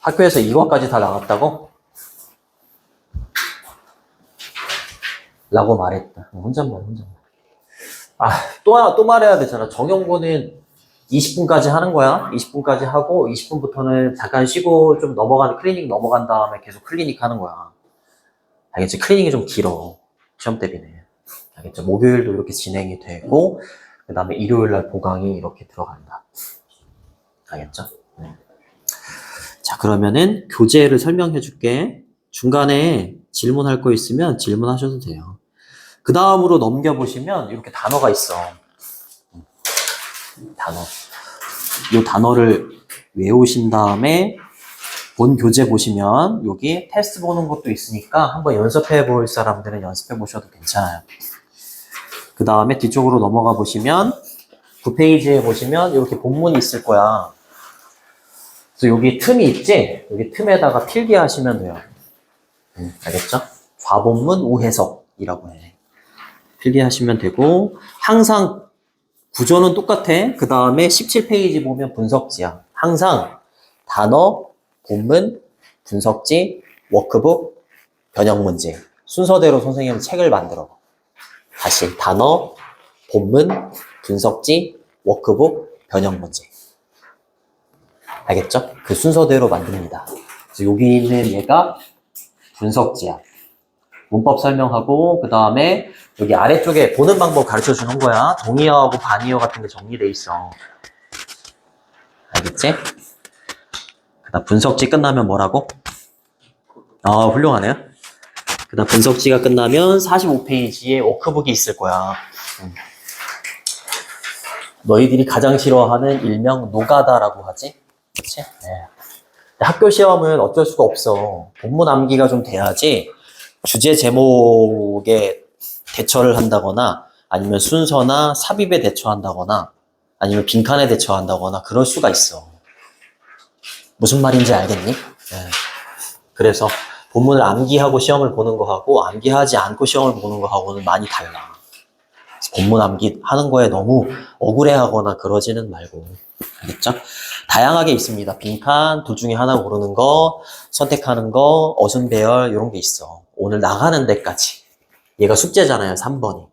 학교에서 이거까지 다 나왔다고? 라고 말했다. 혼잣말. 또 말해야 되잖아. 정형고는 20분까지 하는 거야. 20분까지 하고 20분부터는 잠깐 쉬고 좀 클리닉 넘어간 다음에 계속 클리닉 하는 거야. 알겠지? 클리닉이 좀 길어. 시험 대비네. 알겠죠? 목요일도 이렇게 진행이 되고 그 다음에 일요일날 보강이 이렇게 들어간다. 알겠죠? 네. 자, 그러면은 교재를 설명해 줄게. 중간에 질문할 거 있으면 질문하셔도 돼요. 그 다음으로 넘겨보시면 이렇게 단어가 있어. 단어. 이 단어를 외우신 다음에 본 교재 보시면 여기 테스트 보는 것도 있으니까 한번 연습해 볼 사람들은 연습해 보셔도 괜찮아요. 그 다음에 뒤쪽으로 넘어가 보시면 9페이지에 보시면 이렇게 본문이 있을 거야. 그래서 여기 틈이 있지? 여기 틈에다가 필기하시면 돼요. 알겠죠? 좌본문 우해석이라고 해. 필기하시면 되고 항상 구조는 똑같아. 그 다음에 17페이지 보면 분석지야. 항상 단어, 본문, 분석지, 워크북, 변형 문제. 순서대로 선생님은 책을 만들어. 다시 단어, 본문, 분석지, 워크북, 변형 문제. 알겠죠? 그 순서대로 만듭니다. 그래서 여기 있는 얘가 분석지야. 문법 설명하고 그 다음에 여기 아래쪽에 보는 방법 가르쳐 주는 거야. 동의어하고 반의어 같은 게 정리돼 있어. 알겠지? 그다음 분석지 끝나면 뭐라고? 훌륭하네요. 그다음 분석지가 끝나면 45페이지에 워크북이 있을 거야. 너희들이 가장 싫어하는 일명 노가다라고 하지? 그치? 네. 학교 시험은 어쩔 수가 없어. 본문 암기가 좀 돼야지 주제 제목에 대처를 한다거나 아니면 순서나 삽입에 대처한다거나 아니면 빈칸에 대처한다거나 그럴 수가 있어. 무슨 말인지 알겠니? 네. 그래서 본문을 암기하고 시험을 보는 거하고 암기하지 않고 시험을 보는 거하고는 많이 달라. 본문 암기하는 거에 너무 억울해하거나 그러지는 말고. 알겠죠? 다양하게 있습니다. 빈칸, 둘 중에 하나 고르는 거, 선택하는 거, 어순 배열 이런 게 있어. 오늘 나가는 데까지. 얘가 숙제잖아요, 3번이.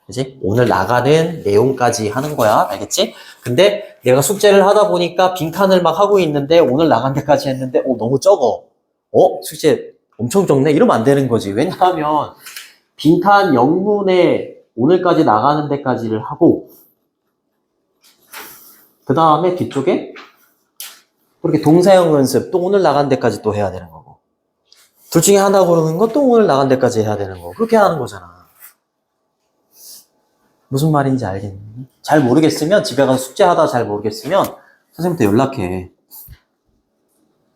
그치? 오늘 나가는 내용까지 하는 거야. 알겠지? 근데 내가 숙제를 하다 보니까 빈칸을 막 하고 있는데 오늘 나간 데까지 했는데 너무 적어. 숙제 엄청 적네? 이러면 안 되는 거지. 왜냐하면 빈칸 영문에 오늘까지 나가는 데까지를 하고 그 다음에 뒤쪽에 그렇게 동사형 연습 또 오늘 나간 데까지 또 해야 되는 거고 둘 중에 하나 고르는 거 또 오늘 나간 데까지 해야 되는 거고 그렇게 하는 거잖아. 무슨 말인지 알겠니? 잘 모르겠으면 집에 가서 숙제하다 잘 모르겠으면 선생님한테 연락해.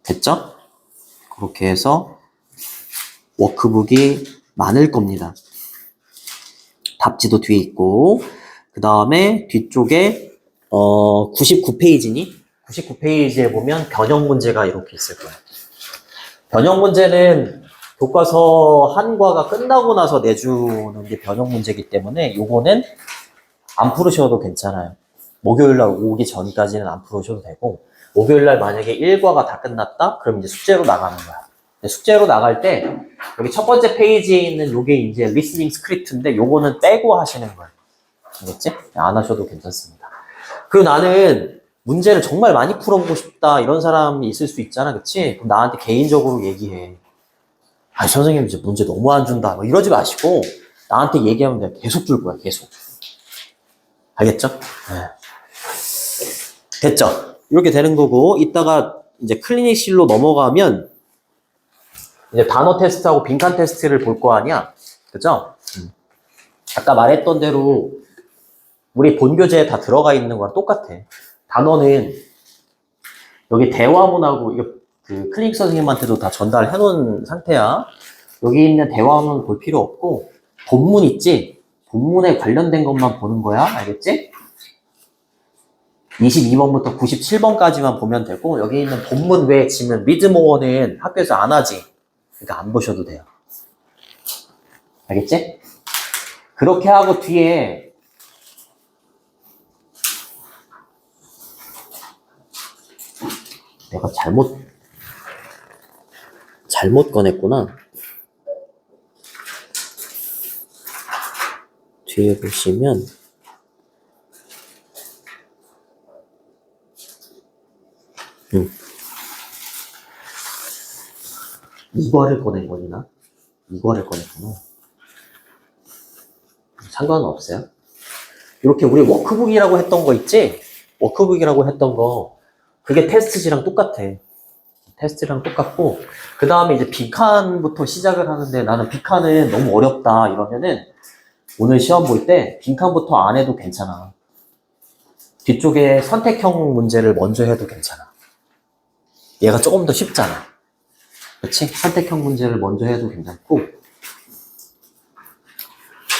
됐죠? 그렇게 해서 워크북이 많을 겁니다. 답지도 뒤에 있고 그 다음에 뒤쪽에 99페이지니? 99페이지에 보면 변형 문제가 이렇게 있을 거예요. 변형 문제는 교과서 한 과가 끝나고 나서 내주는 게 변형 문제이기 때문에 요거는 안 풀으셔도 괜찮아요. 목요일날 오기 전까지는 안 풀으셔도 되고 목요일날 만약에 1과가 다 끝났다? 그럼 이제 숙제로 나가는 거야. 숙제로 나갈 때 여기 첫 번째 페이지에 있는 요게 이제 리스닝 스크립트인데 요거는 빼고 하시는 거예요. 알겠지? 안 하셔도 괜찮습니다. 그리고 나는 문제를 정말 많이 풀어보고 싶다 이런 사람이 있을 수 있잖아. 그치? 그럼 나한테 개인적으로 얘기해. 선생님 이제 문제 너무 안 준다. 뭐 이러지 마시고 나한테 얘기하면 내가 계속 줄 거야. 계속. 알겠죠? 네. 됐죠? 이렇게 되는 거고 이따가 이제 클리닉실로 넘어가면 이제 단어 테스트하고 빈칸 테스트를 볼 거 아니야? 그죠? 아까 말했던 대로 우리 본교재에 다 들어가 있는 거랑 똑같아. 단어는 여기 대화문하고 이거 그 클리닉 선생님한테도 다 전달해 놓은 상태야. 여기 있는 대화문 볼 필요 없고 본문 있지? 본문에 관련된 것만 보는 거야. 알겠지? 22번부터 97번까지만 보면 되고 여기 있는 본문 외에 지문 리드모어는 학교에서 안 하지. 그러니까 안 보셔도 돼요. 알겠지? 그렇게 하고 뒤에 내가 잘못 잘못 꺼냈구나. 뒤에 보시면 이거를 꺼낸 거니나? 이거를 꺼냈구나. 상관은 없어요. 이렇게 우리 워크북이라고 했던 거 있지? 워크북이라고 했던 거 그게 테스트지랑 똑같아. 테스트랑 똑같고 그 다음에 이제 빈칸부터 시작을 하는데 나는 빈칸은 너무 어렵다 이러면은 오늘 시험 볼 때 빈칸부터 안 해도 괜찮아. 뒤쪽에 선택형 문제를 먼저 해도 괜찮아. 얘가 조금 더 쉽잖아. 그렇지? 선택형 문제를 먼저 해도 괜찮고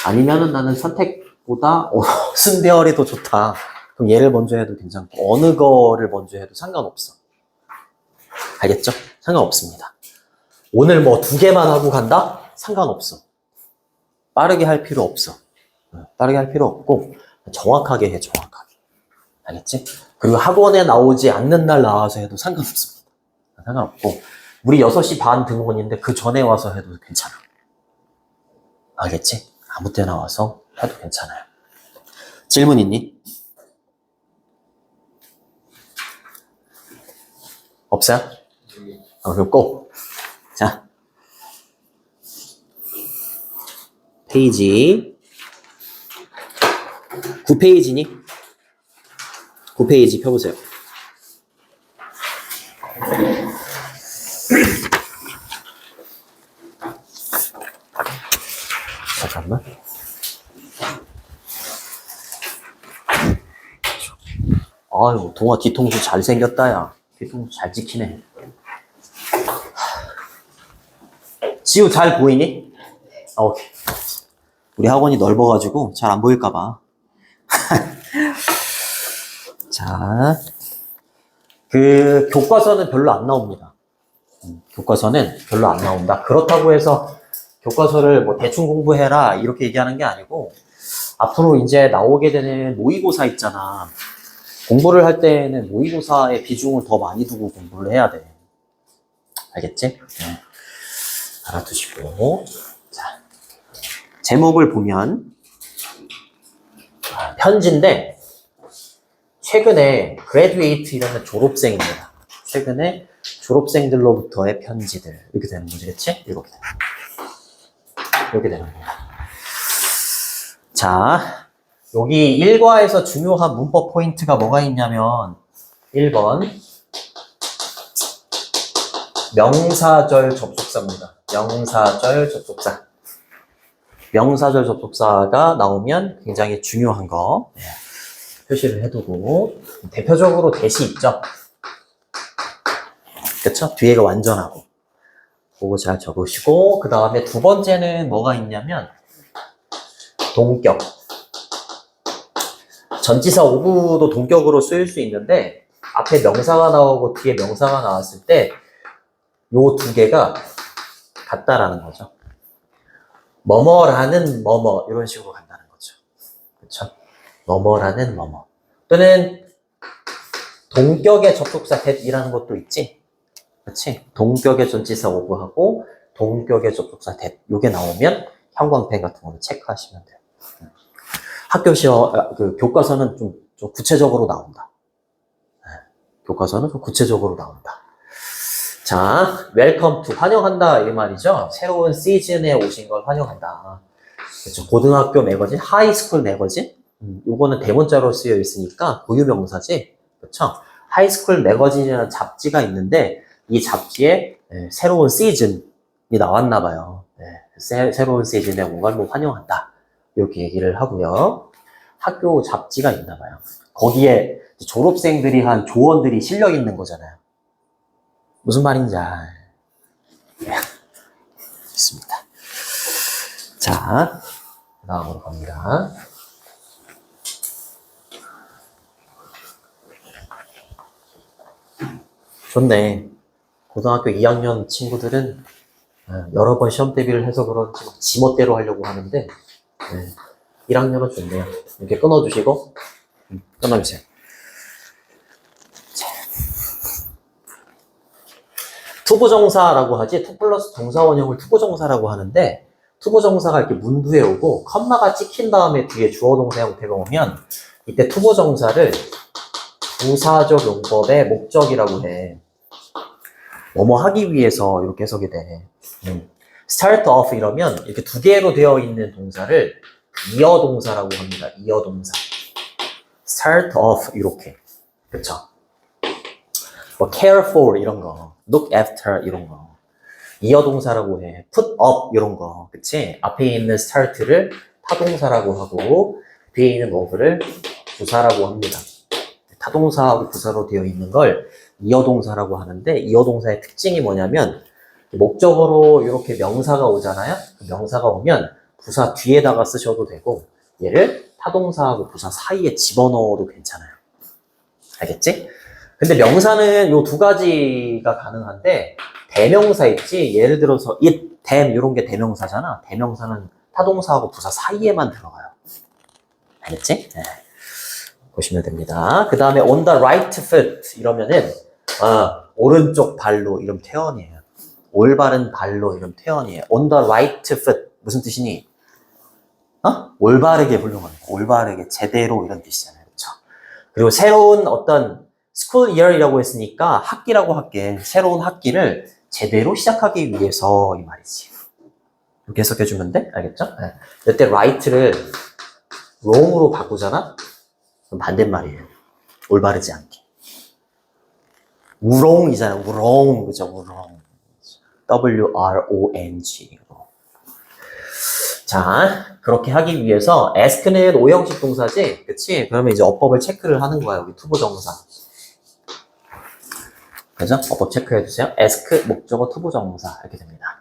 아니면은 나는 선택보다 순대열이 더 좋다. 그럼 얘를 먼저 해도 괜찮고 어느 거를 먼저 해도 상관없어. 알겠죠? 상관없습니다. 오늘 뭐 2개만 하고 간다? 상관없어. 빠르게 할 필요 없어. 빠르게 할 필요 없고 정확하게 해, 정확하게. 알겠지? 그리고 학원에 나오지 않는 날 나와서 해도 상관없습니다. 상관없고 우리 6시 반 등원인데 그 전에 와서 해도 괜찮아. 알겠지? 아무 때나 와서 해도 괜찮아요. 질문 있니? 없어요? 그럼 꼭. 자. 페이지. 9페이지니? 9페이지 펴보세요. 잠깐만. 아유, 동아 뒤통수 잘생겼다, 야. 뒤통수 잘 찍히네. 지우 잘 보이니? 오케이. 우리 학원이 넓어가지고 잘 안 보일까봐. 자, 그 교과서는 별로 안 나옵니다. 교과서는 별로 안 나온다. 그렇다고 해서 교과서를 뭐 대충 공부해라 이렇게 얘기하는 게 아니고 앞으로 이제 나오게 되는 모의고사 있잖아. 공부를 할 때는 모의고사의 비중을 더 많이 두고 공부를 해야 돼. 알겠지? 네. 알아두시고. 자, 제목을 보면 편지인데 최근에 graduate 이라는 졸업생입니다. 최근에 졸업생들로부터의 편지들 이렇게 되는 거지, 그치? 이렇게 되는 거야. 자, 여기 1과에서 중요한 문법 포인트가 뭐가 있냐면 1번 명사절 접속사입니다. 명사절 접속사. 명사절 접속사가 나오면 굉장히 중요한 거 표시를 해두고 대표적으로 대시 있죠? 그쵸? 뒤에가 완전하고 그거 잘 적으시고 그 다음에 두 번째는 뭐가 있냐면 동격. 전치사 오브도 동격으로 쓰일 수 있는데 앞에 명사가 나오고 뒤에 명사가 나왔을 때 요 두 개가 같다라는 거죠. 뭐뭐라는 뭐뭐 이런 식으로 간다는 거죠. 그렇죠? 뭐뭐라는 뭐뭐 또는 동격의 접속사 that이라는 것도 있지. 그렇지? 동격의 전치사 오브하고 동격의 접속사 that 요게 나오면 형광펜 같은 걸로 체크하시면 돼요. 학교 시험 그 교과서는 좀 구체적으로 나온다. 교과서는 좀 구체적으로 나온다. 자, 웰컴 투 환영한다 이 말이죠. 새로운 시즌에 오신 걸 환영한다. 그렇죠. 고등학교 매거진, 하이스쿨 매거진. 요거는 대문자로 쓰여 있으니까 고유명사지. 그렇죠? 하이스쿨 매거진이라는 잡지가 있는데 이 잡지에 새로운 시즌이 나왔나 봐요. 새로운 시즌에 온 걸 뭐 환영한다. 이렇게 얘기를 하고요. 학교 잡지가 있나 봐요. 거기에 졸업생들이 한 조언들이 실려 있는 거잖아요. 무슨 말인지 알겠습니다. 자, 다음으로 갑니다. 좋네. 고등학교 2학년 친구들은 여러 번 시험 대비를 해서 그런지 지멋대로 하려고 하는데 1학년은 좋네요. 이렇게 끊어주시고 끊어주세요. 투부정사라고 하지, 투 플러스 동사원형을 투부정사라고 하는데, 투부정사가 이렇게 문두에 오고, 컴마가 찍힌 다음에 뒤에 주어동사 형태가 오면, 이때 투부정사를 부사적 용법의 목적이라고 해. 뭐뭐 하기 위해서 이렇게 해석이 돼. start off 이러면 이렇게 두 개로 되어 있는 동사를 이어동사라고 합니다. 이어동사. start off 이렇게. 그쵸? 뭐 care for 이런 거, look after 이런 거. 이어동사라고 해. put up 이런 거. 그치? 앞에 있는 start를 타동사라고 하고 뒤에 있는 of를 부사라고 합니다. 타동사하고 부사로 되어 있는 걸 이어동사라고 하는데 이어동사의 특징이 뭐냐면 목적어로 이렇게 명사가 오잖아요. 그 명사가 오면 부사 뒤에다가 쓰셔도 되고 얘를 타동사하고 부사 사이에 집어넣어도 괜찮아요. 알겠지? 근데 명사는 요 두 가지가 가능한데 대명사 있지? 예를 들어서 it, them 이런 게 대명사잖아. 대명사는 타동사하고 부사 사이에만 들어가요. 알겠지? 네. 보시면 됩니다. 그 다음에 on the right foot 이러면은 오른쪽 발로 이러면 태연이에요. 올바른 발로 이러면 태연이에요. on the right foot 무슨 뜻이니? 올바르게 훌륭한 거. 올바르게 제대로 이런 뜻이잖아요. 그렇죠? 그리고 새로운 어떤 school year이라고 했으니까 학기라고 할게. 새로운 학기를 제대로 시작하기 위해서 이 말이지. 이렇게 해석해주면 돼? 알겠죠? 네. 이때 right를 wrong으로 바꾸잖아? 그럼 반대말이에요. 올바르지 않게. 우롱이잖아. 우롱. 그죠? 우롱. W-R-O-N-G. 자, 그렇게 하기 위해서 ask는 오형식 동사지? 그치? 그러면 이제 어법을 체크를 하는 거야. 여기 투부정사. 그죠? 어법 체크해주세요. ask, 목적어, 투부정사. 이렇게 됩니다.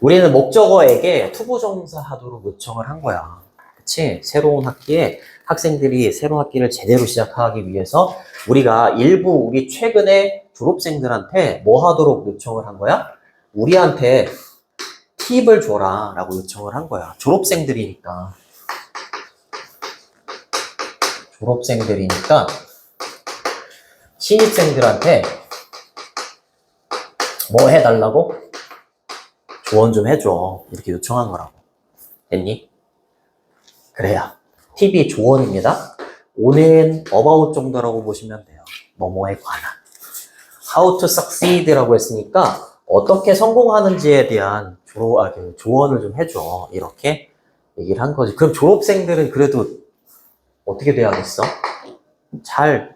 우리는 목적어에게 투부정사 하도록 요청을 한 거야. 그치? 새로운 학기에 학생들이 새로운 학기를 제대로 시작하기 위해서 우리가 일부 우리 최근에 졸업생들한테 뭐 하도록 요청을 한 거야? 우리한테 팁을 줘라 라고 요청을 한 거야. 졸업생들이니까 신입생들한테 뭐 해달라고? 조언 좀 해줘. 이렇게 요청한 거라고. 됐니? 그래요. 팁이 조언입니다. 오는 about 정도라고 보시면 돼요. 뭐뭐에 관한. how to succeed라고 했으니까 어떻게 성공하는지에 대한 조언을 좀 해줘. 이렇게 얘기를 한 거지. 그럼 졸업생들은 그래도 어떻게 돼야겠어? 잘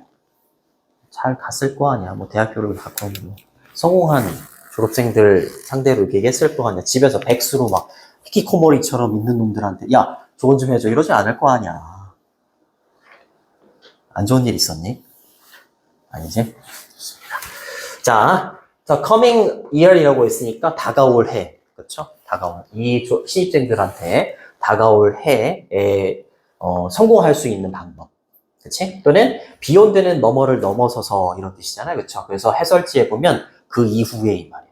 갔을 거 아니야. 뭐 대학교를 갔건 뭐 성공한 졸업생들 상대로 이렇게 얘기했을 거 아니야. 집에서 백수로 막 히키코모리처럼 있는 놈들한테 야 조언 좀 해줘 이러지 않을 거 아니야. 안 좋은 일 있었니? 아니지? 자, coming year이라고 했으니까 다가올 해. 그렇죠? 다가올 이 신입생들한테 다가올 해에 성공할 수 있는 방법. 그치? 또는 beyond는 뭐뭐를 넘어서서 이런 뜻이잖아요. 그렇죠? 그래서 해설지에 보면 그 이후에 이 말이야.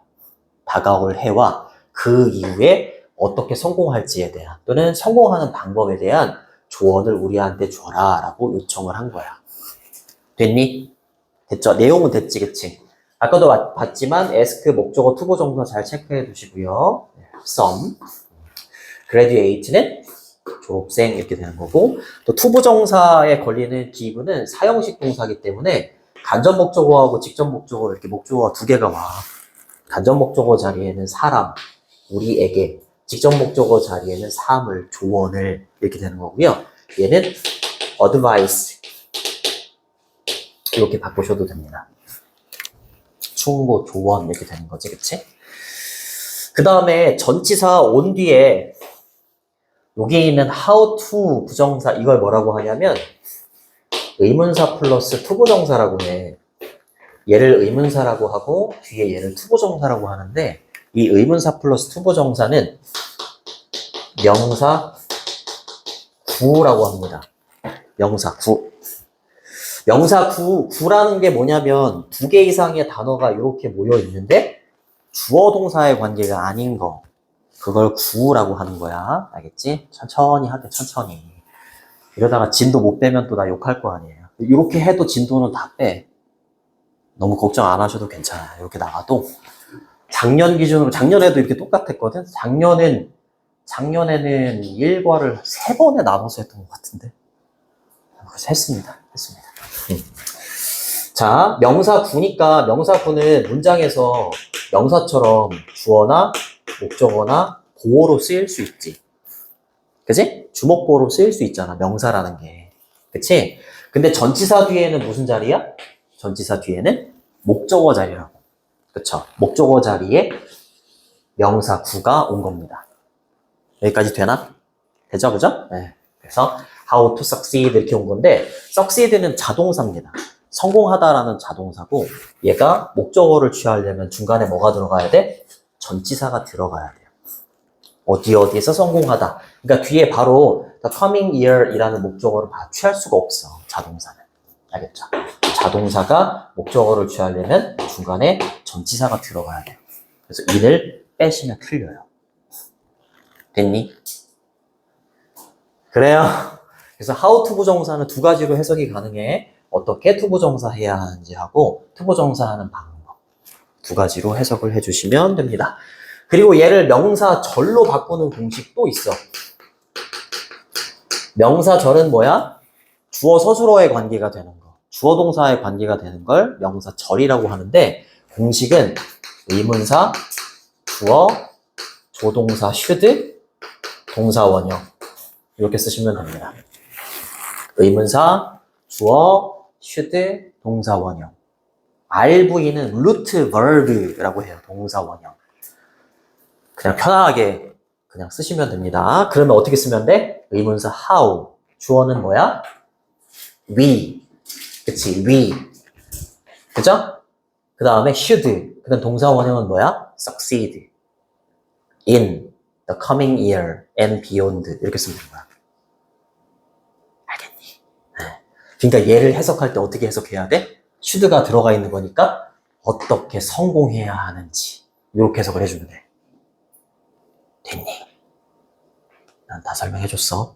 다가올 해와 그 이후에 어떻게 성공할지에 대한 또는 성공하는 방법에 대한 조언을 우리한테 줘라 라고 요청을 한 거야. 됐니? 됐죠? 내용은 됐지, 그치? 아까도 봤지만 ask, 목적어, 투부정사 잘 체크해 두시고요. some, graduate는 졸업생 이렇게 되는 거고 또 투부정사에 걸리는 기분은 사형식 동사이기 때문에 간접 목적어하고 직접 목적어 이렇게 목적어가 두 개가 와. 간접 목적어 자리에는 사람, 우리에게 직접 목적어 자리에는 사물, 조언을 이렇게 되는 거고요. 얘는 advice 이렇게 바꾸셔도 됩니다. 충고, 조언 이렇게 되는 거지, 그치? 그 다음에 전치사 온 뒤에 여기 있는 how to 부정사 이걸 뭐라고 하냐면 의문사 플러스 투부정사라고 해. 얘를 의문사라고 하고 뒤에 얘를 투부정사라고 하는데 이 의문사 플러스 투부정사는 명사 구라고 합니다. 명사 구. 명사 구라는 게 뭐냐면 두 개 이상의 단어가 이렇게 모여 있는데 주어 동사의 관계가 아닌 거. 그걸 구라고 하는 거야. 알겠지? 천천히 하게, 천천히. 이러다가 진도 못 빼면 또 나 욕할 거 아니에요. 이렇게 해도 진도는 다 빼. 너무 걱정 안 하셔도 괜찮아요. 이렇게 나가도 작년 기준으로, 작년에도 이렇게 똑같았거든? 작년에는 일과를 3번에 나눠서 했던 것 같은데. 그래서 했습니다. 음. 자, 명사구니까 명사구는 문장에서 명사처럼 주어나 목적어나 보어로 쓰일 수 있지. 그치? 주목보어로 쓰일 수 있잖아. 명사라는 게. 그치? 근데 전치사 뒤에는 무슨 자리야? 전치사 뒤에는 목적어 자리라고. 그쵸? 목적어 자리에 명사구가 온 겁니다. 여기까지 되나? 되죠? 그죠? 네. 그래서 how to succeed 이렇게 온 건데 succeed는 자동사입니다. 성공하다라는 자동사고 얘가 목적어를 취하려면 중간에 뭐가 들어가야 돼? 전치사가 들어가야 돼요. 어디에서 성공하다. 그러니까 뒤에 바로 the coming year 이라는 목적어를 취할 수가 없어. 자동사는. 알겠죠? 자동사가 목적어를 취하려면 중간에 전치사가 들어가야 돼요. 그래서 in을 빼시면 틀려요. 됐니? 그래요. 그래서 how to 부정사는 2가지로 해석이 가능해. 어떻게 to 부정사 해야 하는지 하고 to 부정사 하는 방법. 2가지로 해석을 해주시면 됩니다. 그리고 얘를 명사절로 바꾸는 공식도 있어. 명사절은 뭐야? 주어 서술어의 관계가 되는 거. 주어 동사의 관계가 되는 걸 명사절이라고 하는데 공식은 의문사, 주어, 조동사 should, 동사 원형 이렇게 쓰시면 됩니다. 의문사, 주어, should, 동사 원형. RV는 root verb라고 해요. 동사 원형. 그냥 편하게 그냥 쓰시면 됩니다. 그러면 어떻게 쓰면 돼? 의문사 how. 주어는 뭐야? we. 그치, we. 그죠? 그 다음에 should. 그 다음 동사 원형은 뭐야? succeed. in the coming year and beyond. 이렇게 쓰면 되는 거야. 알겠니? 네. 그러니까 얘를 해석할 때 어떻게 해석해야 돼? should가 들어가 있는 거니까 어떻게 성공해야 하는지 이렇게 해석을 해주면 돼. 됐니? 난 다 설명해줬어.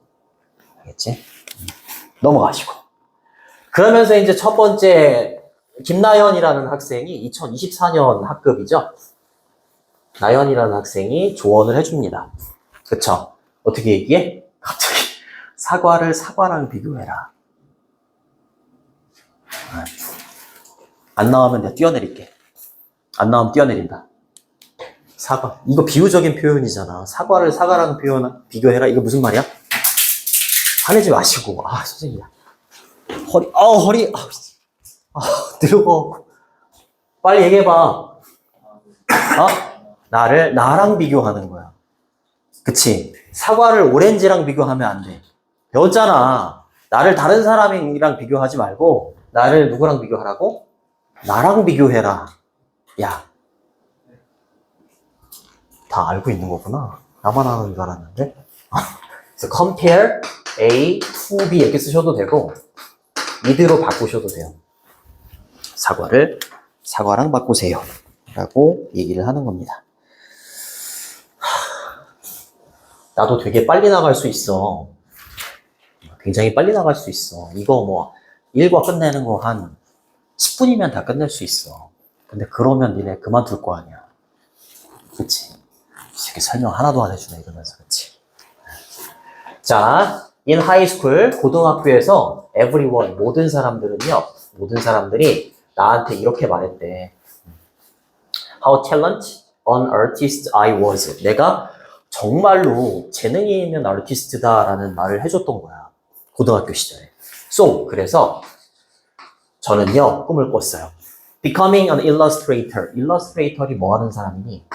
알겠지? 넘어가시고. 그러면서 이제 첫 번째, 김나연이라는 학생이 2024년 학급이죠? 나연이라는 학생이 조언을 해줍니다. 그쵸? 어떻게 얘기해? 갑자기 사과를 사과랑 비교해라. 안 나오면 내가 뛰어내릴게. 안 나오면 뛰어내린다. 사과. 이거 비유적인 표현이잖아. 사과를 사과랑 비교해라. 이거 무슨 말이야? 화내지 마시고. 아, 선생님. 허리. 늙어. 빨리 얘기해봐. 나랑 비교하는 거야. 그치? 사과를 오렌지랑 비교하면 안 돼. 배웠잖아. 나를 다른 사람이랑 비교하지 말고, 나를 누구랑 비교하라고? 나랑 비교해라. 야. 다 알고 있는 거구나. 나만 아는 줄 알았는데. 그래서 compare A to B 이렇게 쓰셔도 되고 with로 바꾸셔도 돼요. 사과랑 바꾸세요. 라고 얘기를 하는 겁니다. 나도 되게 빨리 나갈 수 있어. 굉장히 빨리 나갈 수 있어. 이거 뭐 일과 끝내는 거 한 10분이면 다 끝낼 수 있어. 근데 그러면 니네 그만둘 거 아니야. 그치? 이렇게 설명 하나도 안 해주네 이러면서. 그치? 자, in high school, 고등학교에서 everyone, 모든 사람들이 나한테 이렇게 말했대. How talented an artist I was. 내가 정말로 재능이 있는 아티스트다라는 말을 해줬던 거야. 고등학교 시절에. So, 그래서 저는요, 꿈을 꿨어요. Becoming an illustrator. illustrator이 뭐 하는 사람이니?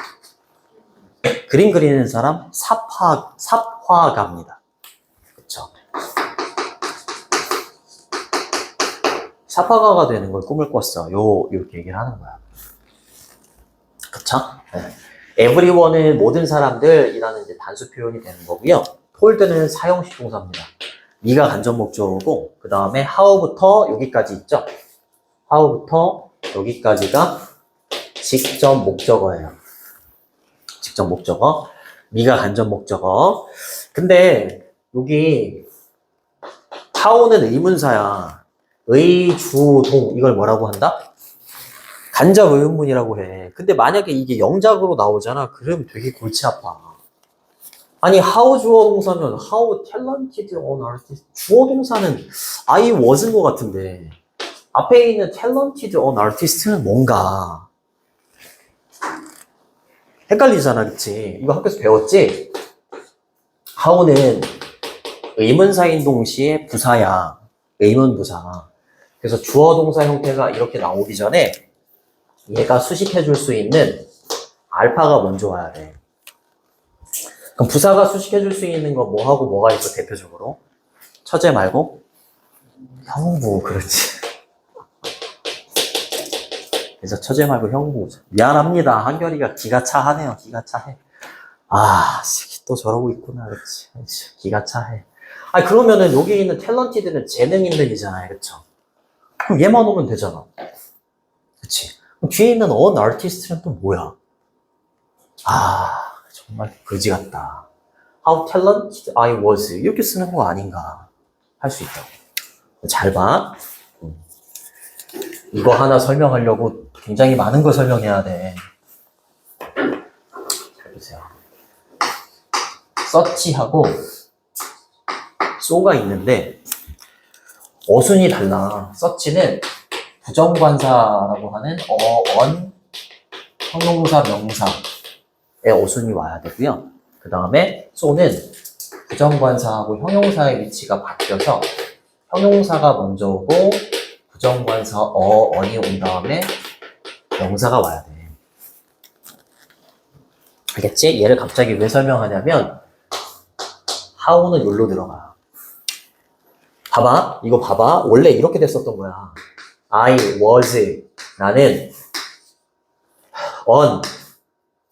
그림 그리는 사람? 삽화가입니다. 그쵸? 삽화가가 되는 걸 꿈을 꿨어. 이렇게 얘기를 하는 거야. 그쵸? 네. everyone은 모든 사람들이라는 이제 단수 표현이 되는 거고요. told는 사형식 동사입니다. 미가 간접 목적어고, 그 다음에 how부터 여기까지 있죠? how부터 여기까지가 직접 목적어예요. 직접 목적어. 미가 간접 목적어. 근데 여기 how는 의문사야. 의, 주, 동 이걸 뭐라고 한다? 간접 의문문이라고 해. 근데 만약에 이게 영작으로 나오잖아. 그러면 되게 골치 아파. 아니, how 주어 동사면 how talented an artist. 주어 동사는 I was인 것 같은데. 앞에 있는 talented an artist는 뭔가. 헷갈리잖아, 그치? 이거 학교에서 배웠지? how는 의문사인 동시에 부사야. 의문 부사. 그래서 주어 동사 형태가 이렇게 나오기 전에 얘가 수식해줄 수 있는 알파가 먼저 와야 돼. 그럼 부사가 수식해줄 수 있는 거 뭐하고 뭐가 있어, 대표적으로? 처제 말고? 형부, 그렇지. 그래서 처제 말고 형부. 미안합니다. 한결이가 기가 차하네요. 기가 차해. 아, 또 저러고 있구나. 그렇지. 기가 차해. 아니, 그러면은 여기 있는 탤런티드는 재능 있는이잖아요. 그쵸? 그럼 얘만 오면 되잖아. 그치? 그럼 뒤에 있는 on artist는 또 뭐야? 아, 정말 그지 같다. How talented I was. 이렇게 쓰는 거 아닌가 할 수 있다고. 잘 봐. 이거 하나 설명하려고 굉장히 많은 거 설명해야 돼. 잘 보세요. 서치하고 so가 있는데 어순이 달라. 서치는 부정관사라고 하는 on 형용사 명사의 어순이 와야 되고요. 그 다음에 so는 부정관사하고 형용사의 위치가 바뀌어서 형용사가 먼저 오고 부정관사 on이 온 다음에 명사가 와야 돼. 알겠지? 얘를 갑자기 왜 설명하냐면 how는 여기로 들어가. 봐봐. 이거 봐봐. 원래 이렇게 됐었던 거야. I was. 나는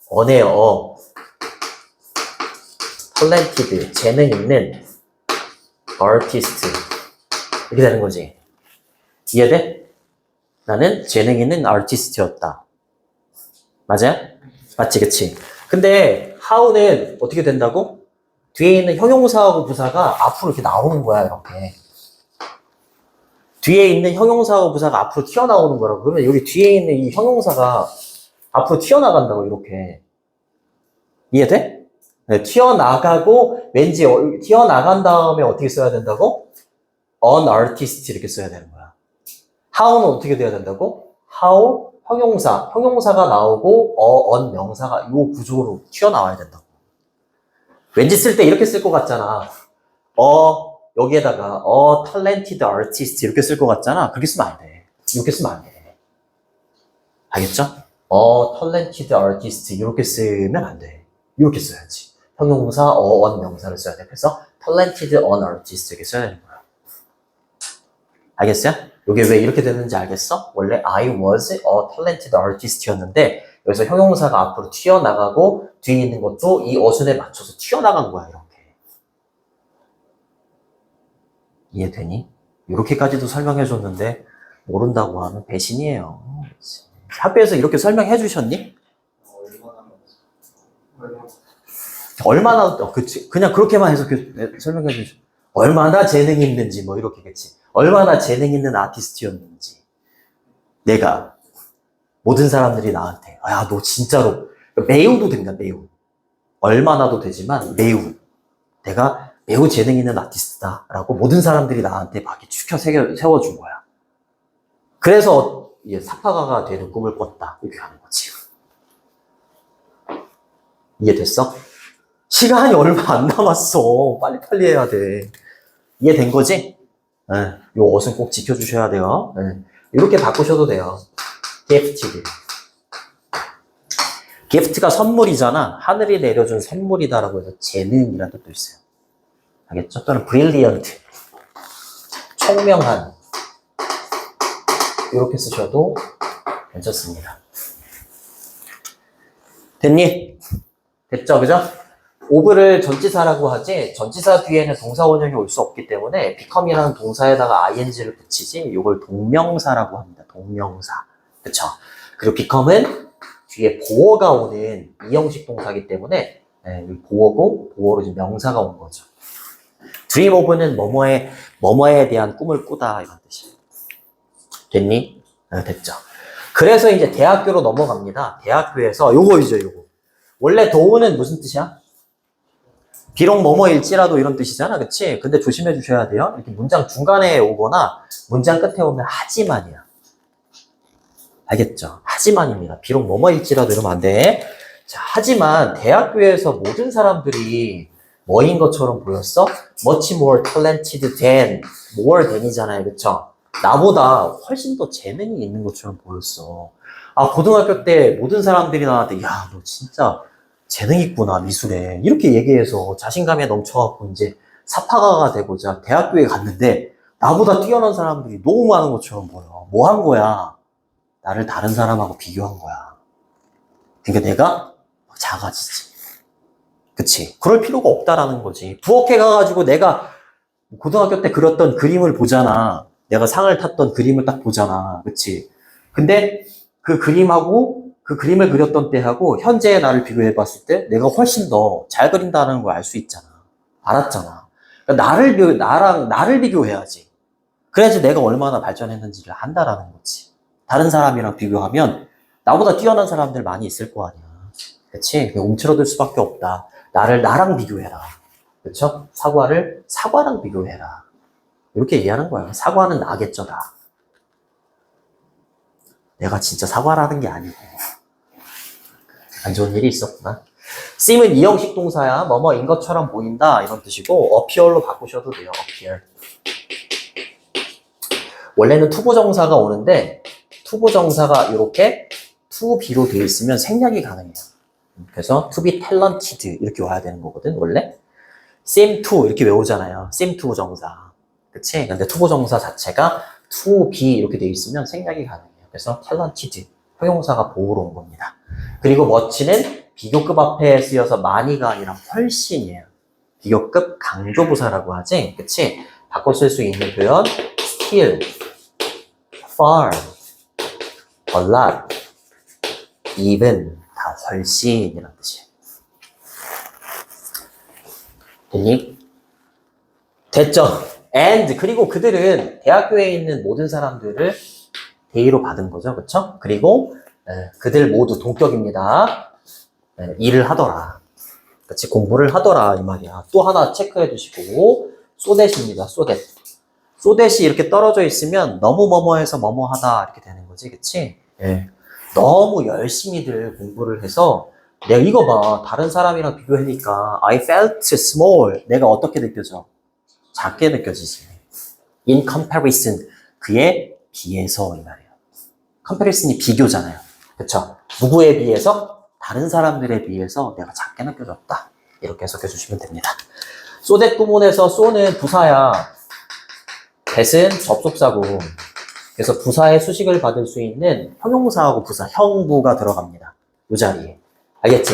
on의 talented. 재능 있는 artist. 이렇게 되는 거지. 이해돼? 나는 재능 있는 아티스트였다. 맞아요? 맞지, 그치? 근데 how는 어떻게 된다고? 뒤에 있는 형용사하고 부사가 앞으로 이렇게 나오는 거야, 이렇게. 뒤에 있는 형용사하고 부사가 앞으로 튀어나오는 거라고. 그러면 여기 뒤에 있는 이 형용사가 앞으로 튀어나간다고, 이렇게. 이해돼? 네, 튀어나가고, 왠지 튀어나간 다음에 어떻게 써야 된다고? an artist 이렇게 써야 되는 거야. how는 어떻게 돼야 된다고? how 형용사가 나오고 on 명사가 이 구조로 튀어나와야 된다고. 왠지 쓸 때 이렇게 쓸 것 같잖아. 여기에다가 talented artist 이렇게 쓸 것 같잖아. 그렇게 쓰면 안 돼. 이렇게 쓰면 안 돼. 알겠죠? talented artist 이렇게 쓰면 안 돼. 이렇게 써야지. 형용사 on 명사를 써야 돼. 그래서 talented an artist 이렇게 써야 되는 거야. 알겠어요? 이게 왜 이렇게 됐는지 알겠어? 원래 I was a talented artist였는데 여기서 형용사가 앞으로 튀어나가고 뒤에 있는 것도 이 어순에 맞춰서 튀어나간 거야, 이렇게. 이해되니? 이렇게까지도 설명해줬는데 모른다고 하면 배신이에요. 학교에서 이렇게 설명해 주셨니? 얼마나, 그치. 그냥 그렇게만 해서 설명해 주셔. 얼마나 재능 있는지, 뭐, 이렇게겠지. 얼마나 재능 있는 아티스트였는지. 내가, 모든 사람들이 나한테, 야, 너 진짜로, 매우도 됩니다, 매우. 얼마나도 되지만, 매우. 내가 매우 재능 있는 아티스트다. 라고 모든 사람들이 나한테 막 추켜 세워준 거야. 그래서, 사파가가 되는 꿈을 꿨다. 이렇게 하는 거지. 이해됐어? 시간이 얼마 안 남았어. 빨리빨리 해야 돼. 이해된 거지? 네, 요 어순 꼭 지켜주셔야 돼요. 네. 이렇게 바꾸셔도 돼요. gifted. gift가 선물이잖아. 하늘이 내려준 선물이다라고 해서 재능이라는 뜻도 있어요. 알겠죠? 또는 brilliant. 총명한. 이렇게 쓰셔도 괜찮습니다. 됐니? 됐죠? 그죠? ove를 전치사라고 하지 전치사 뒤에는 동사 원형이 올 수 없기 때문에 become이라는 동사에다가 ing를 붙이지 이걸 동명사라고 합니다. 동명사. 그쵸? 그리고 become은 뒤에 보어가 오는 이형식 동사이기 때문에 보어고 보어로 지금 명사가 온 거죠. dream of는 뭐뭐에 대한 꿈을 꾸다 이런 뜻이에요. 됐니? 됐죠? 그래서 이제 대학교로 넘어갑니다. 대학교에서 요거이죠, 요거. 원래 도우는 무슨 뜻이야? 비록 뭐뭐일지라도 이런 뜻이잖아, 그치? 근데 조심해 주셔야 돼요. 이렇게 문장 중간에 오거나 문장 끝에 오면 하지만이야. 알겠죠? 하지만입니다. 비록 뭐뭐일지라도 이러면 안 돼. 자, 하지만 대학교에서 모든 사람들이 뭐인 것처럼 보였어? Much more talented than, more than이잖아요, 그쵸? 나보다 훨씬 더 재능이 있는 것처럼 보였어. 아, 고등학교 때 모든 사람들이 나한테, 야, 너 진짜 재능 있구나, 미술에. 이렇게 얘기해서 자신감에 넘쳐갖고 이제 사파가가 되고자 대학교에 갔는데, 나보다 뛰어난 사람들이 너무 많은 것처럼 보여. 뭐 한 거야? 나를 다른 사람하고 비교한 거야. 그러니까 내가 작아지지. 그치? 그럴 필요가 없다라는 거지. 부엌에 가가지고 내가 고등학교 때 그렸던 그림을 보잖아. 내가 상을 탔던 그림을 딱 보잖아. 그치? 근데 그 그림하고 그 그림을 그렸던 때하고 현재의 나를 비교해 봤을 때 내가 훨씬 더 잘 그린다는 걸 알 수 있잖아. 알았잖아. 그러니까 나를 비교해야지. 그래야지 내가 얼마나 발전했는지를 안다라는 거지. 다른 사람이랑 비교하면 나보다 뛰어난 사람들 많이 있을 거 아니야. 그치? 움츠러들 수밖에 없다. 나랑 비교해라. 그쵸? 사과를 사과랑 비교해라. 이렇게 얘기하는 거야. 사과는 나겠죠, 나. 내가 진짜 사과라는 게 아니고. 안 좋은 일이 있었구나. seem은 이형식 동사야. 뭐뭐인 것처럼 보인다. 이런 뜻이고, appear로 바꾸셔도 돼요. appear. 원래는 투부정사가 오는데, 투부정사가 이렇게 to be로 되어 있으면 생략이 가능해요. 그래서 to be talented 이렇게 와야 되는 거거든, 원래. seem to 이렇게 외우잖아요. seem to 정사. 그치? 근데 투부정사 자체가 to be 이렇게 되어 있으면 생략이 가능해요. 그래서 talented, 형용사가 보호로 온 겁니다. 그리고 much는 비교급 앞에 쓰여서 많이가 아니라 훨씬이에요. 비교급 강조부사라고 하지? 그치? 바꿔 쓸 수 있는 표현 still, far, a lot, even 다 훨씬이라는 뜻이에요. 됐니? 됐죠? and 그리고 그들은 대학교에 있는 모든 사람들을 대의로 받은 거죠. 그쵸? 그리고 그들 모두 동격입니다. 일을 하더라. 그치? 공부를 하더라 이 말이야. 또 하나 체크해 두시고 소댓입니다. 소댓. 소댓이 이렇게 떨어져 있으면 너무 뭐뭐해서 뭐뭐하다 이렇게 되는 거지. 그치? 예. 너무 열심히들 공부를 해서 내가 이거 봐. 다른 사람이랑 비교하니까 I felt small. 내가 어떻게 느껴져? 작게 느껴지지. In comparison. 그에 비해서 이 말이에요. comparison이 비교잖아요. 그쵸? 누구에 비해서? 다른 사람들에 비해서 내가 작게 느껴졌다. 이렇게 해석해 주시면 됩니다. 소댓 구문에서 so는 부사야. that은 접속사고. 그래서 부사의 수식을 받을 수 있는 형용사하고 부사, 형부가 들어갑니다. 이 자리에. 알겠지?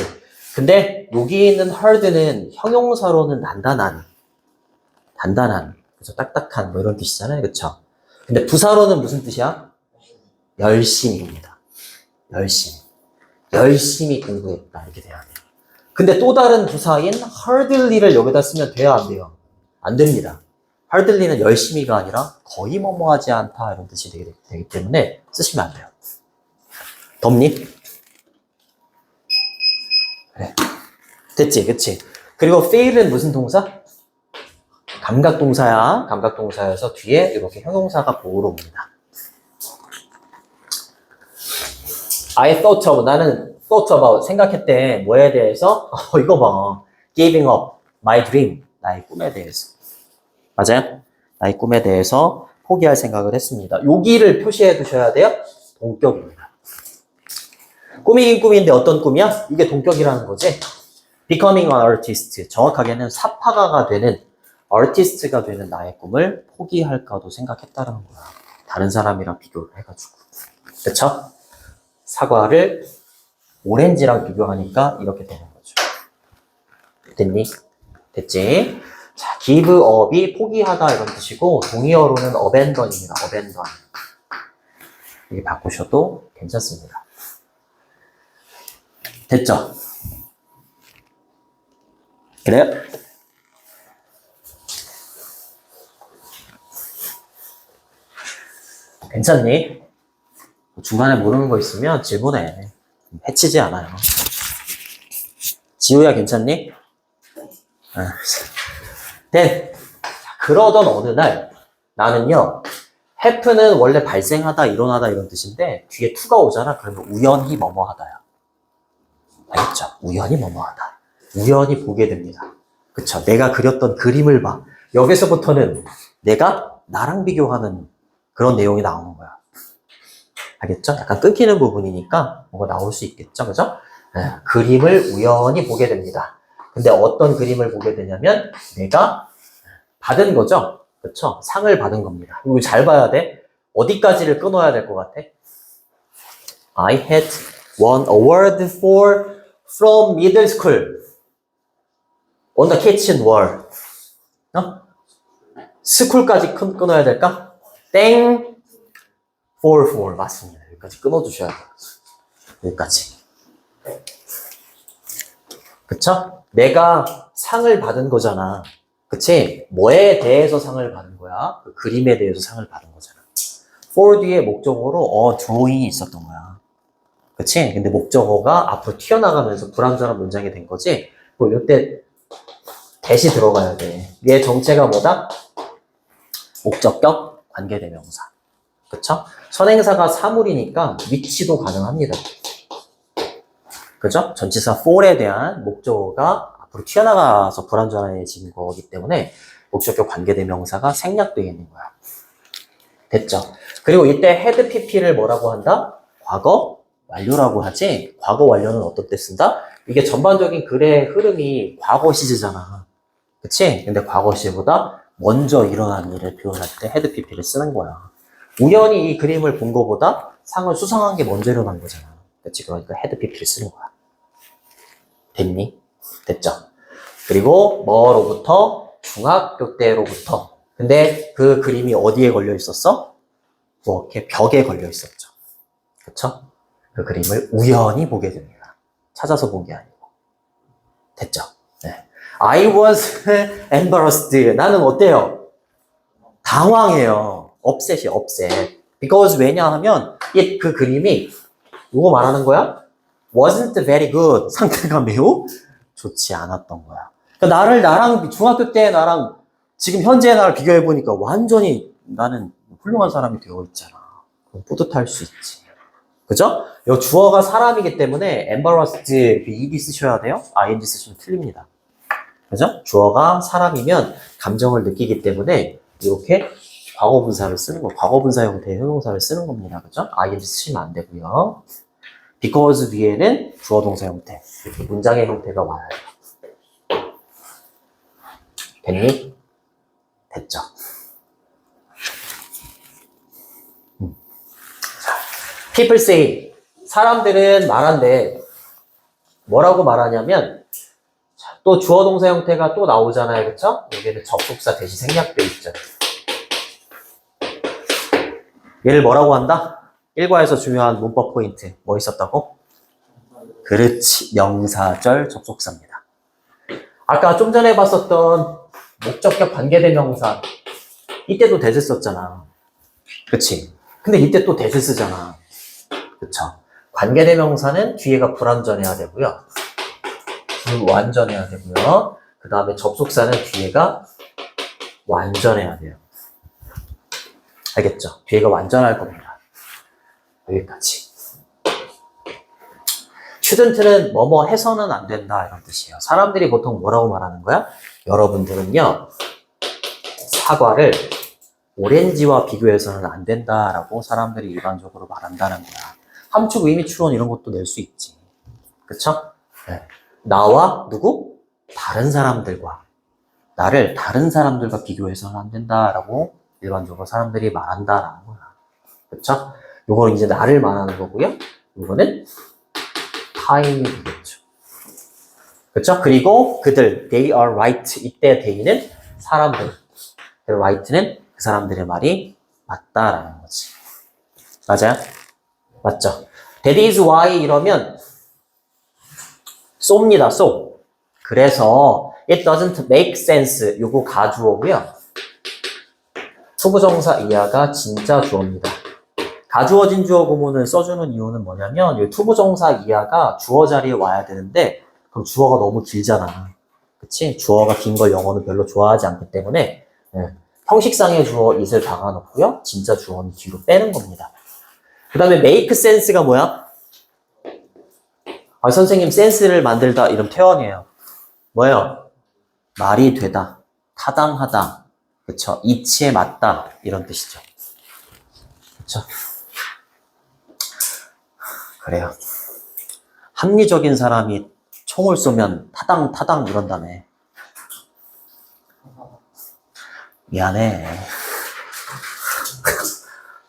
근데 여기 있는 hard는 형용사로는 단단한, 그래서 딱딱한 뭐 이런 뜻이잖아요. 그쵸? 근데 부사로는 무슨 뜻이야? 열심입니다. 열심히 공부했다. 이렇게 돼야 돼요. 근데 또 다른 부사인 hardly를 여기다 쓰면 돼야 안 돼요? 안 됩니다. hardly는 열심히가 아니라 거의 뭐뭐하지 않다 이런 뜻이 되기 때문에 쓰시면 안 돼요. 덥니? 그래. 됐지, 그치? 그리고 fail은 무슨 동사? 감각동사야. 감각동사여서 뒤에 이렇게 형용사가 보호로 옵니다. I thought of, 나는 thought about, 생각했대. 뭐에 대해서? 이거 봐. Giving up, my dream, 나의 꿈에 대해서. 맞아요? 나의 꿈에 대해서 포기할 생각을 했습니다. 여기를 표시해 두셔야 돼요. 동격입니다. 꿈이긴 꿈인데 어떤 꿈이야? 이게 동격이라는 거지. Becoming an artist. 정확하게는 사파가가 되는, artist가 되는 나의 꿈을 포기할까도 생각했다는 거야. 다른 사람이랑 비교를 해가지고. 그쵸? 사과를 오렌지랑 비교하니까 이렇게 되는 거죠. 됐니? 됐지? 자, give up이 포기하다 이런 뜻이고 동의어로는 abandon입니다. abandon. 이렇게 바꾸셔도 괜찮습니다. 됐죠? 그래요? 괜찮니? 중간에 모르는 거 있으면 질문해. 해치지 않아요. 지우야 괜찮니? 네. 그러던 어느 날 나는요. happen은 원래 발생하다, 일어나다 이런 뜻인데 뒤에 to가 오잖아. 그러면 우연히 뭐뭐하다야. 알겠죠? 우연히 뭐뭐하다. 우연히 보게 됩니다. 그쵸? 내가 그렸던 그림을 봐. 여기서부터는 내가 나랑 비교하는 그런 내용이 나오는 거야. 알겠죠? 약간 끊기는 부분이니까 뭐가 나올 수 있겠죠? 그죠? 네, 그림을 우연히 보게 됩니다. 근데 어떤 그림을 보게 되냐면 내가 받은 거죠? 그쵸? 상을 받은 겁니다. 이거 잘 봐야 돼. 어디까지를 끊어야 될 것 같아? I had won award from middle school on the kitchen wall. 스쿨까지 끊어야 될까? 땡 for 맞습니다. 여기까지 끊어주셔야 돼요. 여기까지. 그쵸? 내가 상을 받은 거잖아. 그치? 뭐에 대해서 상을 받은 거야? 그 그림에 대해서 상을 받은 거잖아. for 뒤에 목적어로 drawing이 있었던 거야. 그치? 근데 목적어가 앞으로 튀어나가면서 불완전한 문장이 된 거지? 뭐 이때 대시 들어가야 돼. 얘 정체가 뭐다? 목적격 관계대명사. 그쵸? 선행사가 사물이니까 위치도 가능합니다. 그죠? 전치사 for에 대한 목적어가 앞으로 튀어나가서 불완전해진 거기 때문에 목적격 관계대명사가 생략되어 있는 거야. 됐죠? 그리고 이때 had pp를 뭐라고 한다? 과거 완료라고 하지? 과거 완료는 어떤 때 쓴다? 이게 전반적인 글의 흐름이 과거 시제잖아. 그치? 근데 과거 시제보다 먼저 일어난 일을 표현할 때 had pp를 쓰는 거야. 우연히 이 그림을 본 거보다 상을 수상한 게 먼저 일어난 거잖아. 그치? 그러니까 had pp를 쓰는 거야. 됐니? 됐죠? 그리고 뭐로부터? 중학교 때로부터. 근데 그 그림이 어디에 걸려 있었어? 이렇게 벽에 걸려 있었죠. 그쵸? 그 그림을 우연히 보게 됩니다. 찾아서 본 게 아니고. 됐죠? 네. I was embarrassed. 나는 어때요? 당황해요. upset이요, upset. Because 왜냐하면 그 그림이 누구 말하는 거야? wasn't very good. 상태가 매우 좋지 않았던 거야. 그러니까 나랑 중학교 때 나랑 지금 현재의 나를 비교해 보니까 완전히 나는 훌륭한 사람이 되어 있잖아. 그럼 뿌듯할 수 있지. 그죠? 이 주어가 사람이기 때문에 embarrassed 이렇게 ed 쓰셔야 돼요. ing 쓰시면 틀립니다. 그죠? 주어가 사람이면 감정을 느끼기 때문에 이렇게 과거분사를 쓰는 거, 과거분사 형태의 형용사를 쓰는 겁니다. 그죠? ing 쓰시면 안 되고요. because 뒤에는 주어 동사 형태, 이렇게 문장의 형태가 와요. 됐니? 됐죠? People say, 사람들은 말한대. 뭐라고 말하냐면 또 주어 동사 형태가 또 나오잖아요. 그쵸? 여기는 접속사 대시 생략돼 있죠. 얘를 뭐라고 한다? 일과에서 중요한 문법 포인트 뭐 있었다고? 그렇지, 명사절 접속사입니다. 아까 좀 전에 봤었던 목적격 관계대명사 이때도 대세 썼잖아. 그치? 근데 이때 또 대세 쓰잖아. 그쵸? 관계대명사는 뒤에가 불완전해야 되고요. 불완전해야 되고요. 그 다음에 접속사는 뒤에가 완전해야 돼요. 알겠죠? 뒤에가 완전할 겁니다. 여기까지. shouldn't는 뭐뭐 해서는 안 된다 이런 뜻이에요. 사람들이 보통 뭐라고 말하는 거야? 여러분들은요. 사과를 오렌지와 비교해서는 안 된다라고 사람들이 일반적으로 말한다는 거야. 함축, 의미, 추론 이런 것도 낼 수 있지. 그쵸? 네. 나와 누구? 다른 사람들과. 나를 다른 사람들과 비교해서는 안 된다라고 일반적으로 사람들이 말한다라는 거야. 그쵸? 요거는 이제 나를 말하는 거고요. 요거는 타임이 되겠죠. 그쵸? 그리고 그들, they are right. 이때 they는 사람들. right는 그 사람들의 말이 맞다라는 거지. 맞아요? 맞죠? That is why 이러면 so입니다. so. 그래서 it doesn't make sense. 요거 가주어고요. 투부정사 이하가 진짜 주어입니다. 가주어진 주어 구문을 써주는 이유는 뭐냐면 이 투부정사 이하가 주어 자리에 와야 되는데 그럼 주어가 너무 길잖아. 그치? 주어가 긴 걸 영어는 별로 좋아하지 않기 때문에 형식상의 주어 it을 박아놓고요. 진짜 주어는 뒤로 빼는 겁니다. 그 다음에 make sense가 뭐야? 선생님 센스를 만들다 이런 표현이에요. 뭐예요? 말이 되다, 타당하다, 그쵸? 이치에 맞다 이런 뜻이죠. 그쵸? 그래요. 합리적인 사람이 총을 쏘면 타당 이런다며. 미안해.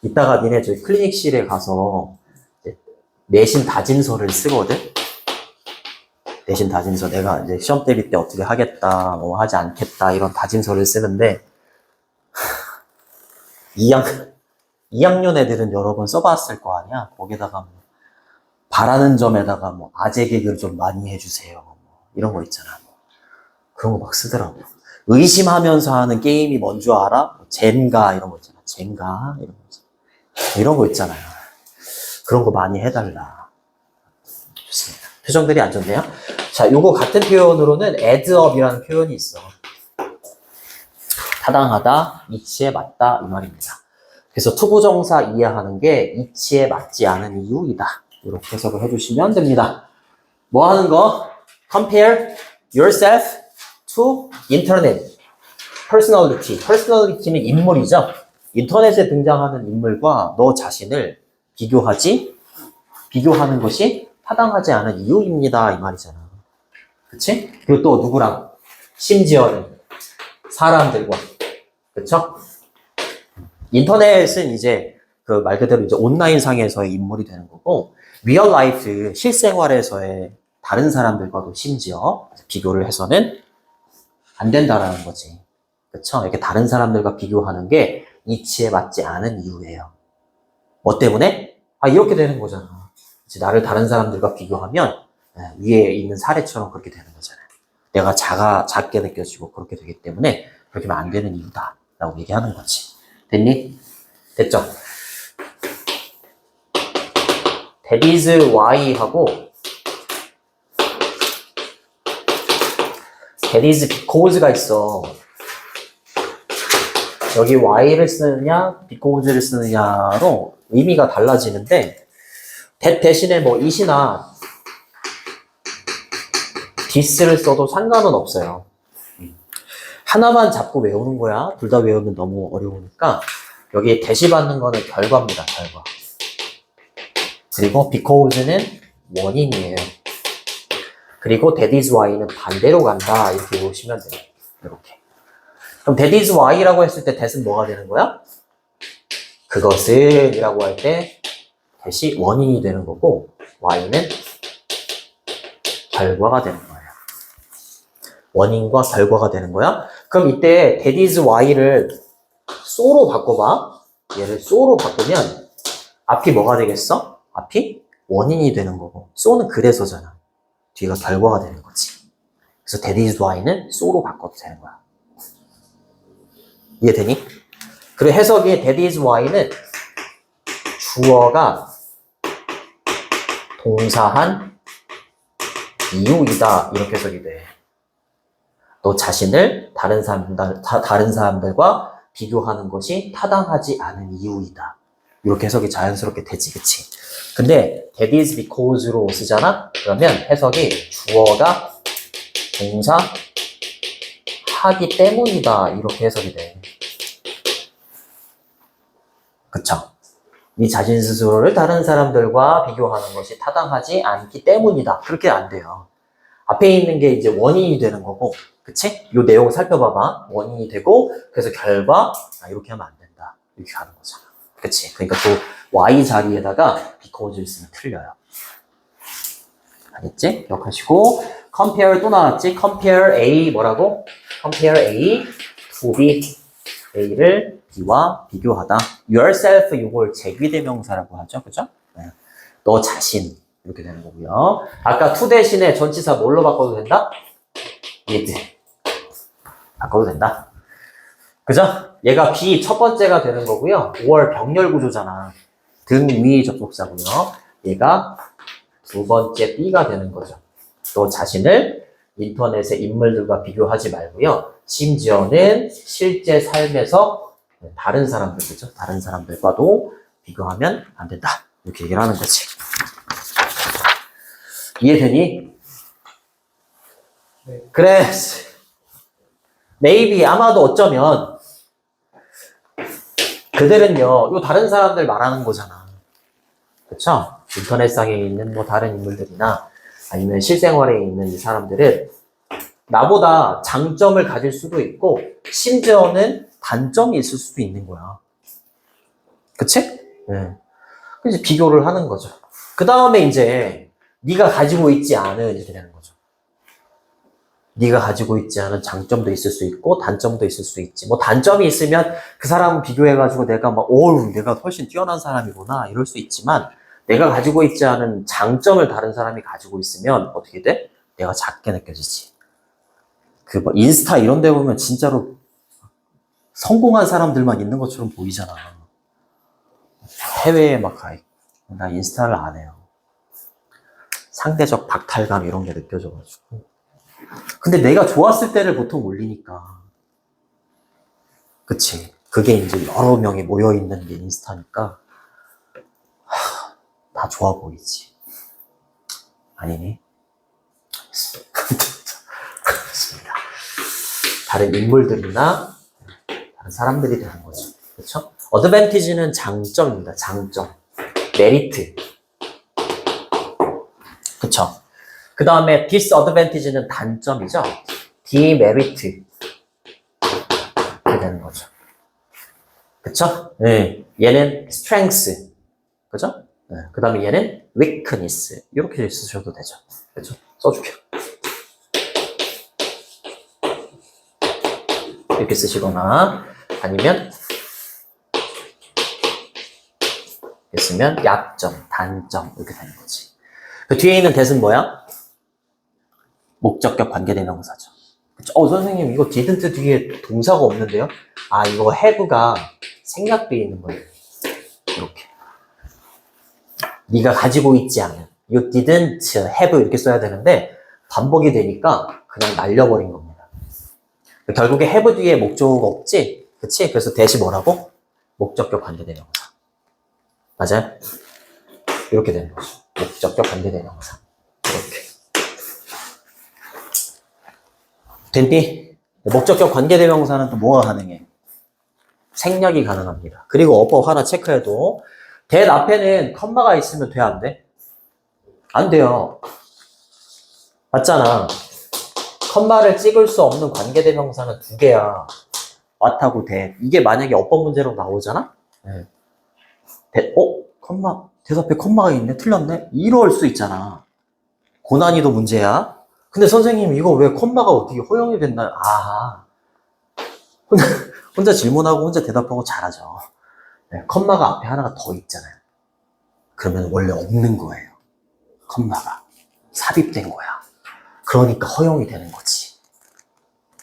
이따가 니네 저희 클리닉실에 가서 내신 다짐서를 쓰거든? 내신 다짐서 내가 이제 시험 대비 때 어떻게 하겠다, 뭐 하지 않겠다 이런 다짐서를 쓰는데 2학년 애들은 여러 번 써봤을 거 아니야? 거기다가 뭐 바라는 점에다가 뭐 아재 개그를 좀 많이 해주세요. 뭐 이런 거 있잖아. 뭐 그런 거 막 쓰더라고. 의심하면서 하는 게임이 뭔 줄 알아? 젠가 이런 거 있잖아. 젠가 이런 거 있잖아. 이런 거 있잖아요. 그런 거 많이 해달라. 좋습니다. 표정들이 안 좋네요. 자, 요거 같은 표현으로는 add up이라는 표현이 있어. 타당하다, 이치에 맞다 이 말입니다. 그래서 투부정사 이해하는 게 이치에 맞지 않은 이유이다. 이렇게 해석을 해주시면 됩니다. 뭐 하는 거? Compare yourself to internet. personality. personality는 인물이죠. 인터넷에 등장하는 인물과 너 자신을 비교하는 것이 타당하지 않은 이유입니다. 이 말이잖아. 그치? 그리고 또 누구랑? 심지어는 사람들과. 그쵸? 인터넷은 이제 그 말 그대로 이제 온라인 상에서의 인물이 되는 거고, 리얼 라이프, 실생활에서의 다른 사람들과도 심지어 비교를 해서는 안 된다라는 거지. 그쵸? 이렇게 다른 사람들과 비교하는 게 이치에 맞지 않은 이유예요. 뭐 때문에? 이렇게 되는 거잖아. 이제 나를 다른 사람들과 비교하면 위에 있는 사례처럼 그렇게 되는 거잖아요. 내가 작게 느껴지고 그렇게 되기 때문에 그렇게 하면 안 되는 이유다. 라고 얘기하는 거지. 됐니? 됐죠? That is why하고 That is because가 있어. 여기 why를 쓰느냐, because를 쓰느냐로 의미가 달라지는데 that 대신에 뭐 it이나 this를 써도 상관은 없어요. 하나만 잡고 외우는 거야. 둘 다 외우면 너무 어려우니까 여기 대시 받는 거는 결과입니다. 결과. 그리고 because는 원인이에요. 그리고 that is why는 반대로 간다. 이렇게 보시면 돼요. 이렇게. 그럼 that is why라고 했을 때 that은 뭐가 되는 거야? 그것은 이라고 할 때 that이 원인이 되는 거고 why는 결과가 되는 거예요. 원인과 결과가 되는 거야. 그럼 이때 that is why를 so로 바꿔봐. 얘를 so로 바꾸면 앞이 뭐가 되겠어? 앞이 원인이 되는 거고 so는 그래서잖아. 뒤가 결과가 되는 거지. 그래서 that is why는 so로 바꿔도 되는 거야. 이해되니? 그리고 해석이 that is why는 주어가 동사한 이유이다. 이렇게 해석이 돼. 너 자신을 다른 사람들과 비교하는 것이 타당하지 않은 이유이다. 이렇게 해석이 자연스럽게 되지, 그치? 근데 that is because로 쓰잖아? 그러면 해석이 주어가 동사 하기 때문이다. 이렇게 해석이 돼. 그쵸? 네 자신 스스로를 다른 사람들과 비교하는 것이 타당하지 않기 때문이다. 그렇게 안 돼요. 앞에 있는 게 이제 원인이 되는 거고, 그치? 이 내용을 살펴봐봐. 원인이 되고, 그래서 결과, 이렇게 하면 안 된다. 이렇게 가는 거잖아. 그치? 그러니까 또 y 자리에다가 because를 쓰면 틀려요. 알겠지? 기억하시고, compare 또 나왔지? compare A 뭐라고? compare A to B. A를 B와 비교하다. yourself 이걸 제귀대명사라고 하죠. 그죠? 네. 너 자신. 이렇게 되는 거고요. 아까 to 대신에 전치사 뭘로 바꿔도 된다? with. 바꿔도 된다. 그죠? 얘가 B 첫 번째가 되는 거고요. 5월 병렬 구조잖아. 등위 접속사고요. 얘가 두 번째 B가 되는 거죠. 또 자신을 인터넷의 인물들과 비교하지 말고요. 심지어는 실제 삶에서 다른 사람들이죠. 다른 사람들과도 비교하면 안 된다. 이렇게 얘기를 하는 거지. 이해되니? 네. 그래. maybe 아마도 어쩌면 그들은요, 요 다른 사람들 말하는 거잖아. 그쵸? 인터넷상에 있는 뭐 다른 인물들이나 아니면 실생활에 있는 이 사람들은 나보다 장점을 가질 수도 있고 심지어는 단점이 있을 수도 있는 거야. 그치? 네. 그래서 비교를 하는 거죠. 그 다음에 이제 네가 가지고 있지 않은 이렇게 되는 거죠. 네가 가지고 있지 않은 장점도 있을 수 있고 단점도 있을 수 있지. 뭐 단점이 있으면 그 사람 비교해가지고 내가 막 내가 훨씬 뛰어난 사람이구나 이럴 수 있지만 내가 가지고 있지 않은 장점을 다른 사람이 가지고 있으면 어떻게 돼? 내가 작게 느껴지지. 그 뭐 인스타 이런 데 보면 진짜로 성공한 사람들만 있는 것처럼 보이잖아. 해외에 막 가 있고. 나 인스타를 안 해요. 상대적 박탈감 이런 게 느껴져가지고. 근데 내가 좋았을 때를 보통 올리니까. 그치. 그게 이제 여러 명이 모여있는 게 인스타니까. 다 좋아 보이지. 아니니? 그렇습니다. 다른 인물들이나 다른 사람들이 되는 거죠. 그렇죠? 어드밴티지는 장점입니다. 장점. 메리트. 그쵸? 그 다음에 disadvantage는 단점이죠. demerit. 이렇게 되는 거죠. 그쵸? 네. 얘는 strength. 그죠? 네. 그 다음에 얘는 weakness. 이렇게 쓰셔도 되죠. 그죠? 써줄게요. 이렇게 쓰시거나 아니면 이렇게 쓰면 약점, 단점 이렇게 되는 거지. 그 뒤에 있는 that은 뭐야? 목적격 관계대명사죠. 그쵸? 선생님 이거 didn't 뒤에 동사가 없는데요? 아 이거 have가 생략되어 있는 거예요. 이렇게. 네가 가지고 있지 않은 you didn't have 이렇게 써야 되는데 반복이 되니까 그냥 날려버린 겁니다. 결국에 have 뒤에 목적어가 없지? 그치? 그래서 that이 뭐라고? 목적격 관계대명사. 맞아요? 이렇게 되는 거죠. 목적격 관계대명사. 이렇게. 됐니? 목적격 관계대명사는 또 뭐가 가능해? 생략이 가능합니다. 그리고 어법 하나 체크해도 that 앞에는 컴마가 있으면 돼, 안 돼? 안 돼요. 맞잖아. 컴마를 찍을 수 없는 관계대명사는 두 개야. what하고 that. 이게 만약에 어법 문제로 나오잖아? 네. that, 컴마. that 앞에 컴마가 있네? 틀렸네? 이럴 수 있잖아. 고난이도 문제야. 근데 선생님 이거 왜 컴마가 어떻게 허용이 됐나요? 혼자 질문하고 혼자 대답하고 잘하죠. 네, 컴마가 앞에 하나가 더 있잖아요. 그러면 원래 없는 거예요. 컴마가 삽입된 거야. 그러니까 허용이 되는 거지.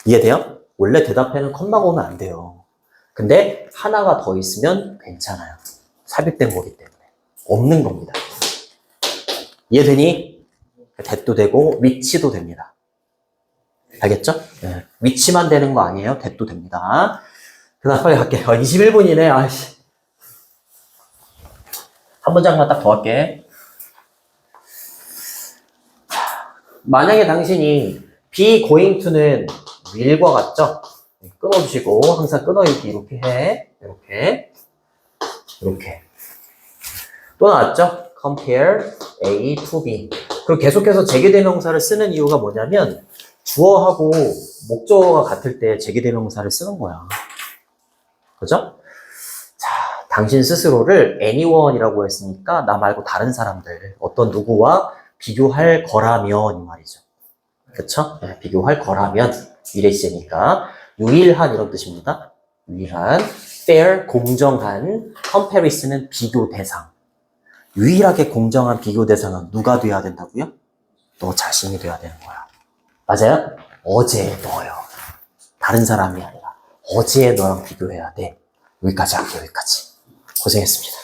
이해돼요? 원래 대답에는 컴마가 오면 안 돼요. 근데 하나가 더 있으면 괜찮아요. 삽입된 거기 때문에. 없는 겁니다. 이해되니? that도 되고 위치도 됩니다. 알겠죠? 네. 위치만 되는 거 아니에요. that도 됩니다. 그 다음 빨리 갈게요. 21분이네. 아이씨. 한 문장만 딱 더 할게. 만약에 당신이 be going to는 will과 같죠? 끊어주시고 항상 끊어읽기 이렇게 해. 이렇게. 또 나왔죠? compare A to B. 그리고 계속해서 제기대명사를 쓰는 이유가 뭐냐면 주어하고 목적어가 같을 때 제기대명사를 쓰는 거야. 그죠? 자, 당신 스스로를 anyone이라고 했으니까 나 말고 다른 사람들, 어떤 누구와 비교할 거라면 이 말이죠. 그쵸? 네, 비교할 거라면 미래 시제니까 유일한 이런 뜻입니다. 유일한, fair, 공정한, comparison은 비교 대상. 유일하게 공정한 비교 대상은 누가 돼야 된다고요? 너 자신이 돼야 되는 거야. 맞아요? 어제의 너요. 다른 사람이 아니라 어제의 너랑 비교해야 돼. 여기까지 할게요. 여기까지. 고생했습니다.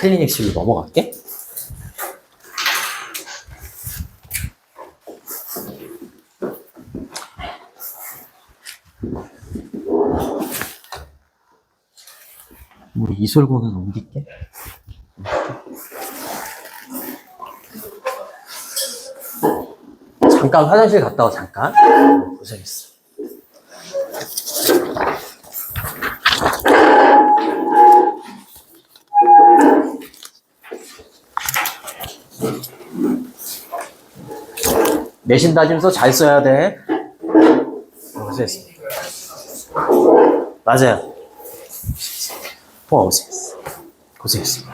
클리닉실로 넘어갈게. 우리 이솔고는 옮길게. 잠깐 화장실 갔다 와, 잠깐. 고생했어. 내신 다짐서 잘 써야 돼. 고생했어. 맞아요. 고생했어. 고생했어.